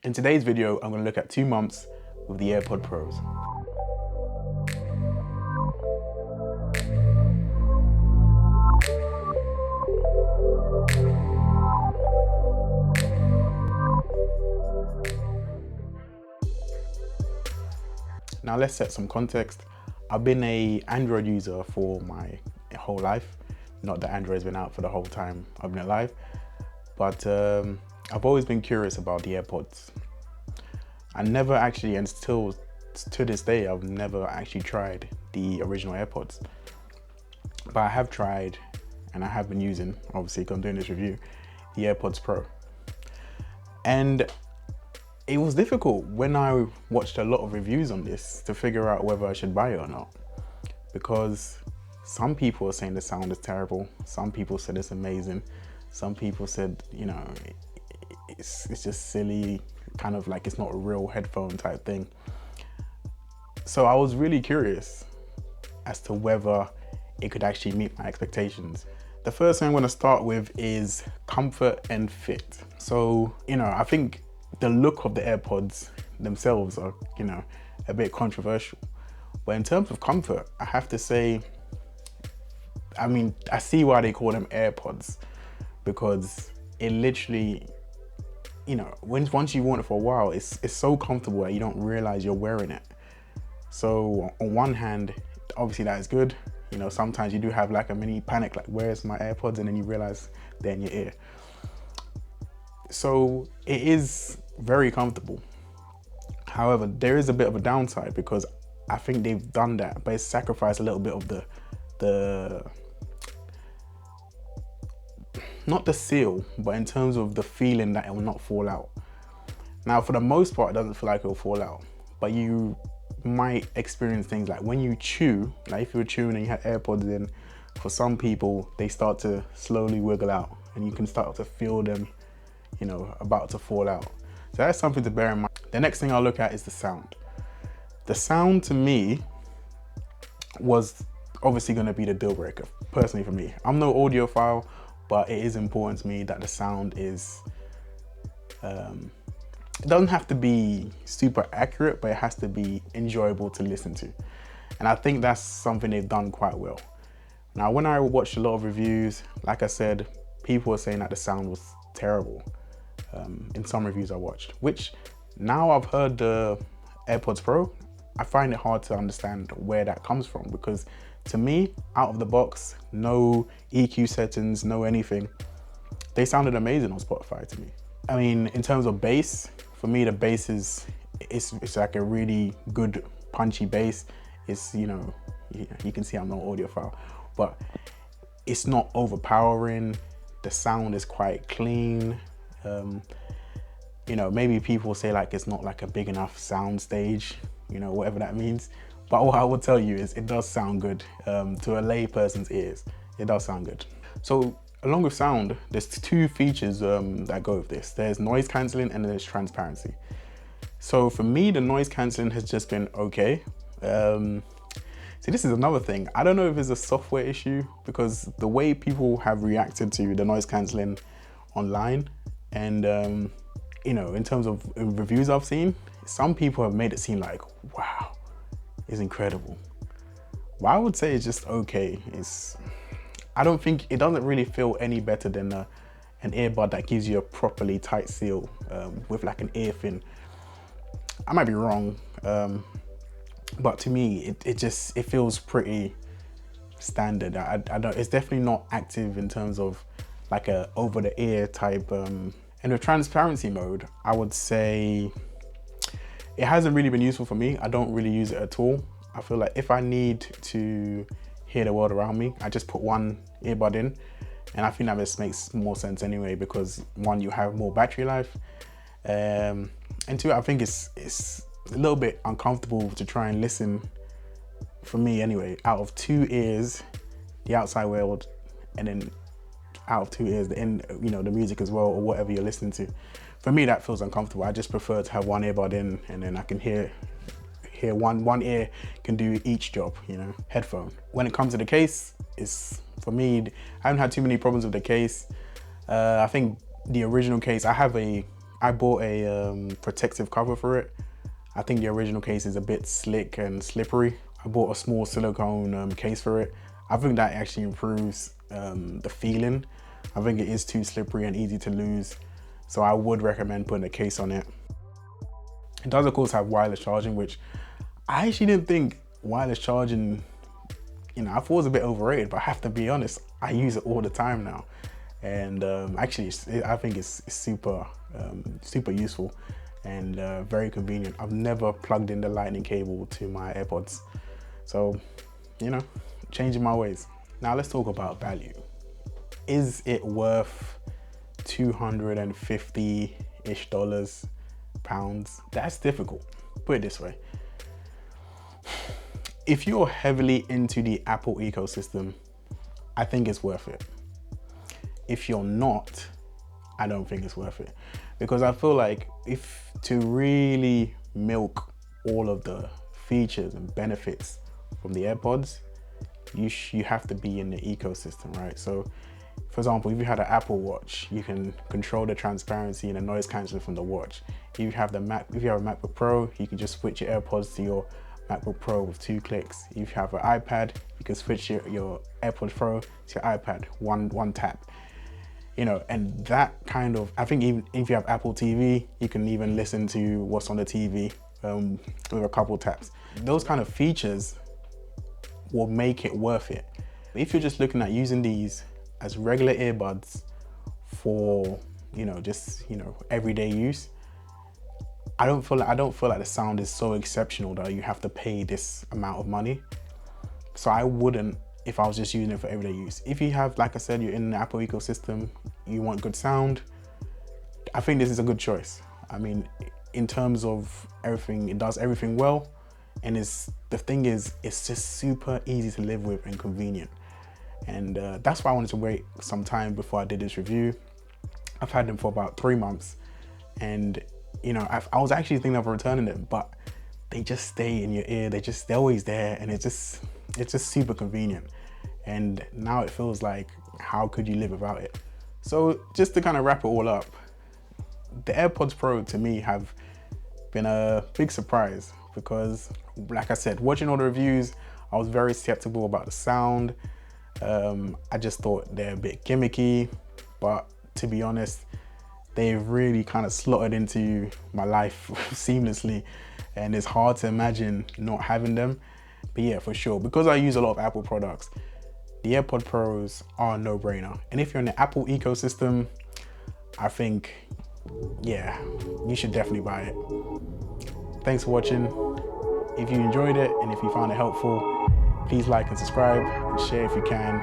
In today's video, I'm going to look at 2 months with the AirPod Pros. Now let's set some context. I've been an Android user for my whole life. Not that Android's been out for the whole time I've been alive, but I've always been curious about the AirPods. I never actually, and still to this day, I've never actually tried the original AirPods. But I have tried, and I have been using, obviously because I'm doing this review, the AirPods Pro. And it was difficult when I watched a lot of reviews on this to figure out whether I should buy it or not. Because some people are saying the sound is terrible. Some people said it's amazing. Some people said, you know, it's just silly, kind of like it's not a real headphone type thing. So I was really curious as to whether it could actually meet my expectations. The first thing I'm going to start with is comfort and fit. So, you know, I think the look of the AirPods themselves are, you know, a bit controversial. But in terms of comfort, I have to say, I mean, I see why they call them AirPods, because it literally, you know, once you want it for a while, it's so comfortable that you don't realize you're wearing it. So on one hand, obviously that is good. You know, sometimes you do have like a mini panic, like where's my AirPods? And then you realize they're in your ear. So it is very comfortable. However, there is a bit of a downside because I think they've done that, but it's sacrificed a little bit of the not the seal, but in terms of the feeling that it will not fall out. Now, for the most part, it doesn't feel like it will fall out, but you might experience things like when you chew, like if you're chewing and you have AirPods in, for some people, they start to slowly wiggle out and you can start to feel them, you know, about to fall out. So that's something to bear in mind. The next thing I'll look at is the sound. The sound to me was obviously going to be the deal breaker, personally for me. I'm no audiophile, but it is important to me that the sound is, it doesn't have to be super accurate, but it has to be enjoyable to listen to. And I think that's something they've done quite well. Now, when I watched a lot of reviews, like I said, people were saying that the sound was terrible in some reviews I watched, which now I've heard the AirPods Pro, I find it hard to understand where that comes from, because to me, out of the box, no EQ settings, no anything, they sounded amazing on Spotify to me. I mean, in terms of bass, for me, the bass it's like a really good punchy bass. It's, you know, you can see I'm not audiophile, but it's not overpowering. The sound is quite clean. You know, maybe people say like it's not like a big enough sound stage, you know, whatever that means. But what I will tell you is it does sound good. To a lay person's ears, it does sound good. So along with sound, there's 2 features that go with this. There's noise cancelling and there's transparency. So for me, the noise cancelling has just been okay. See, this is another thing. I don't know if it's a software issue, because the way people have reacted to the noise cancelling online and, you know, in terms of reviews I've seen, some people have made it seem like, wow, it's incredible. Well, I would say it's just okay. I don't think, it doesn't really feel any better than an earbud that gives you a properly tight seal with like an ear fin. I might be wrong, but to me, it feels pretty standard. I don't, it's definitely not active in terms of like a over the ear type. And with transparency mode, I would say it hasn't really been useful for me. I don't really use it at all. I feel like if I need to hear the world around me, I just put one earbud in, and I think that just makes more sense anyway, because 1, you have more battery life, and 2, I think it's a little bit uncomfortable to try and listen, for me anyway, out of 2 ears, the outside world, and then out of 2 ears, you know, the music as well, or whatever you're listening to. For me, that feels uncomfortable. I just prefer to have one earbud in, and then I can hear one ear can do each job, you know, headphone. When it comes to the case, for me, I haven't had too many problems with the case. I think the original case, I have a I bought a protective cover for it. I think the original case is a bit slick and slippery. I bought a small silicone case for it. I think that actually improves the feeling. I think it is too slippery and easy to lose, so I would recommend putting a case on it. It does of course have wireless charging, which I actually didn't think wireless charging, I thought it was a bit overrated, but I have to be honest, I use it all the time now. And actually, I think it's super useful and very convenient. I've never plugged in the lightning cable to my AirPods. So, changing my ways. Now let's talk about value. Is it worth $250-ish, pounds? That's difficult. Put it this way. If you're heavily into the Apple ecosystem, I think it's worth it. If you're not, I don't think it's worth it. Because I feel like if to really milk all of the features and benefits from the AirPods, you have to be in the ecosystem, right? So, for example, if you had an Apple Watch, you can control the transparency and the noise cancelling from the watch. If you have a MacBook Pro, you can just switch your AirPods to your MacBook Pro with 2 clicks. If you have an iPad, you can switch your AirPods Pro to your iPad, one tap. And that kind of, I think even if you have Apple TV, you can even listen to what's on the TV with a couple taps. Those kind of features will make it worth it. If you're just looking at using these as regular earbuds for, just everyday use, I don't feel like the sound is so exceptional that you have to pay this amount of money. So I wouldn't, if I was just using it for everyday use. If you have, like I said, you're in the Apple ecosystem, you want good sound, I think this is a good choice. I mean, in terms of everything, it does everything well. And the thing is, it's just super easy to live with and convenient. And that's why I wanted to wait some time before I did this review. I've had them for about 3 months, and I was actually thinking of returning them, but they just stay in your ear. They're always there, and it's just super convenient. And now it feels like, how could you live without it? So just to kind of wrap it all up, the AirPods Pro to me have been a big surprise because, like I said, watching all the reviews, I was very skeptical about the sound. I just thought they're a bit gimmicky, but to be honest, they've really kind of slotted into my life seamlessly, and it's hard to imagine not having them. But yeah, for sure, because I use a lot of Apple products, the AirPod Pros are a no-brainer. And if you're in the Apple ecosystem, I think, yeah, you should definitely buy it. Thanks for watching. If you enjoyed it and if you found it helpful, please like and subscribe and share if you can.